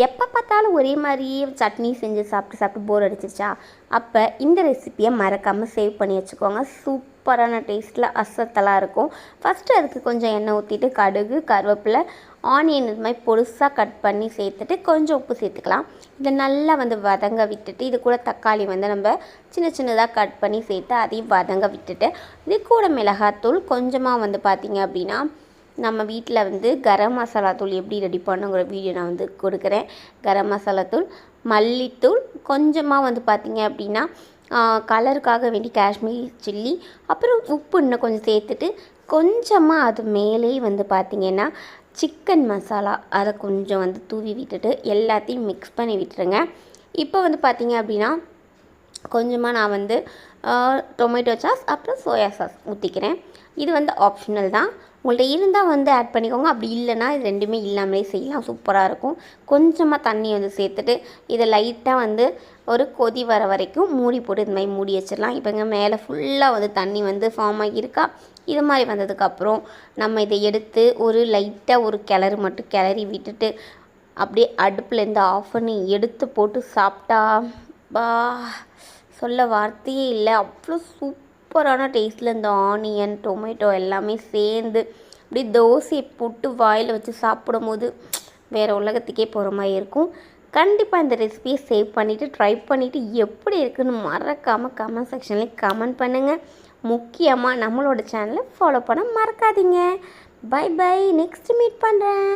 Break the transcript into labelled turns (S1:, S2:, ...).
S1: எப்போ பார்த்தாலும் ஒரே மாதிரியே சட்னி செஞ்சு சாப்பிட்டு சாப்பிட்டு போர் அடிச்சிருச்சா, அப்போ இந்த ரெசிப்பியை மறக்காமல் சேவ் பண்ணி வச்சுக்கோங்க. சூப்பரான டேஸ்ட்டில் அசத்தலாக இருக்கும். ஃபஸ்ட்டு அதுக்கு கொஞ்சம் எண்ணெய் ஊற்றிட்டு கடுகு, கருவேப்பிலை, ஆனியன் இது மாதிரி பொருசாக கட் பண்ணி சேர்த்துட்டு கொஞ்சம் உப்பு சேர்த்துக்கலாம். இதை நல்லா வதங்க விட்டுட்டு இது கூட தக்காளி நம்ம சின்ன சின்னதாக கட் பண்ணி சேர்த்து அதையும் வதங்க விட்டுட்டு இது கூட மிளகாத்தூள் கொஞ்சமாக பார்த்திங்க அப்படின்னா நம்ம வீட்டில் கரம் மசாலா தூள் எப்படி ரெடி பண்ணுங்கிற வீடியோ நான் கொடுக்குறேன். கரம் மசாலா தூள், மல்லித்தூள், கொஞ்சமாக பார்த்திங்க அப்படின்னா கலருக்காக வேண்டி காஷ்மீரி சில்லி, அப்புறம் உப்பு இன்னும் கொஞ்சம் சேர்த்துட்டு கொஞ்சமாக அது மேலே பார்த்திங்கன்னா சிக்கன் மசாலா அதை கொஞ்சம் தூவி விட்டுட்டு எல்லாத்தையும் மிக்ஸ் பண்ணி விட்டுருங்க. இப்போ பார்த்திங்க அப்படின்னா கொஞ்சமாக நான் டொமேட்டோ சாஸ் அப்புறம் சோயா சாஸ் ஊற்றிக்கிறேன். இது ஆப்ஷனல் தான். உங்கள்கிட்ட இருந்தால் ஆட் பண்ணிக்கோங்க. அப்படி இல்லைன்னா இது ரெண்டுமே இல்லாமலே செய்யலாம், சூப்பராக இருக்கும். கொஞ்சமாக தண்ணி சேர்த்துட்டு இதை லைட்டாக ஒரு கொதி வர வரைக்கும் மூடி போட்டு இது மாதிரி மூடி வச்சிடலாம். இப்போங்க மேலே ஃபுல்லாக தண்ணி ஃபார்ம் ஆகியிருக்கா. இது மாதிரி வந்ததுக்கப்புறம் நம்ம இதை எடுத்து ஒரு லைட்டாக ஒரு கிளறு மட்டும் கிளறி விட்டுட்டு அப்படியே அடுப்புலேருந்து ஆஃப் பண்ணி எடுத்து போட்டு சாப்பிட்டா சொல்ல வார்த்தையே இல்லை, அவ்வளோ சூப்பரான டேஸ்ட்டில் இந்த ஆனியன் டொமேட்டோ எல்லாமே சேர்ந்து அப்படி தோசையை போட்டு வாயில் வச்சு சாப்பிடும் போது வேறு உலகத்துக்கே போகிற மாதிரி இருக்கும். கண்டிப்பாக இந்த ரெசிபியை சேவ் பண்ணிவிட்டு ட்ரை பண்ணிவிட்டு எப்படி இருக்குன்னு மறக்காமல் கமெண்ட் செக்ஷன்லேயே கமெண்ட் பண்ணுங்கள். முக்கியமாக நம்மளோட சேனலை ஃபாலோ பண்ண மறக்காதீங்க. பை பை, நெக்ஸ்ட் மீட் பண்ணுறேன்.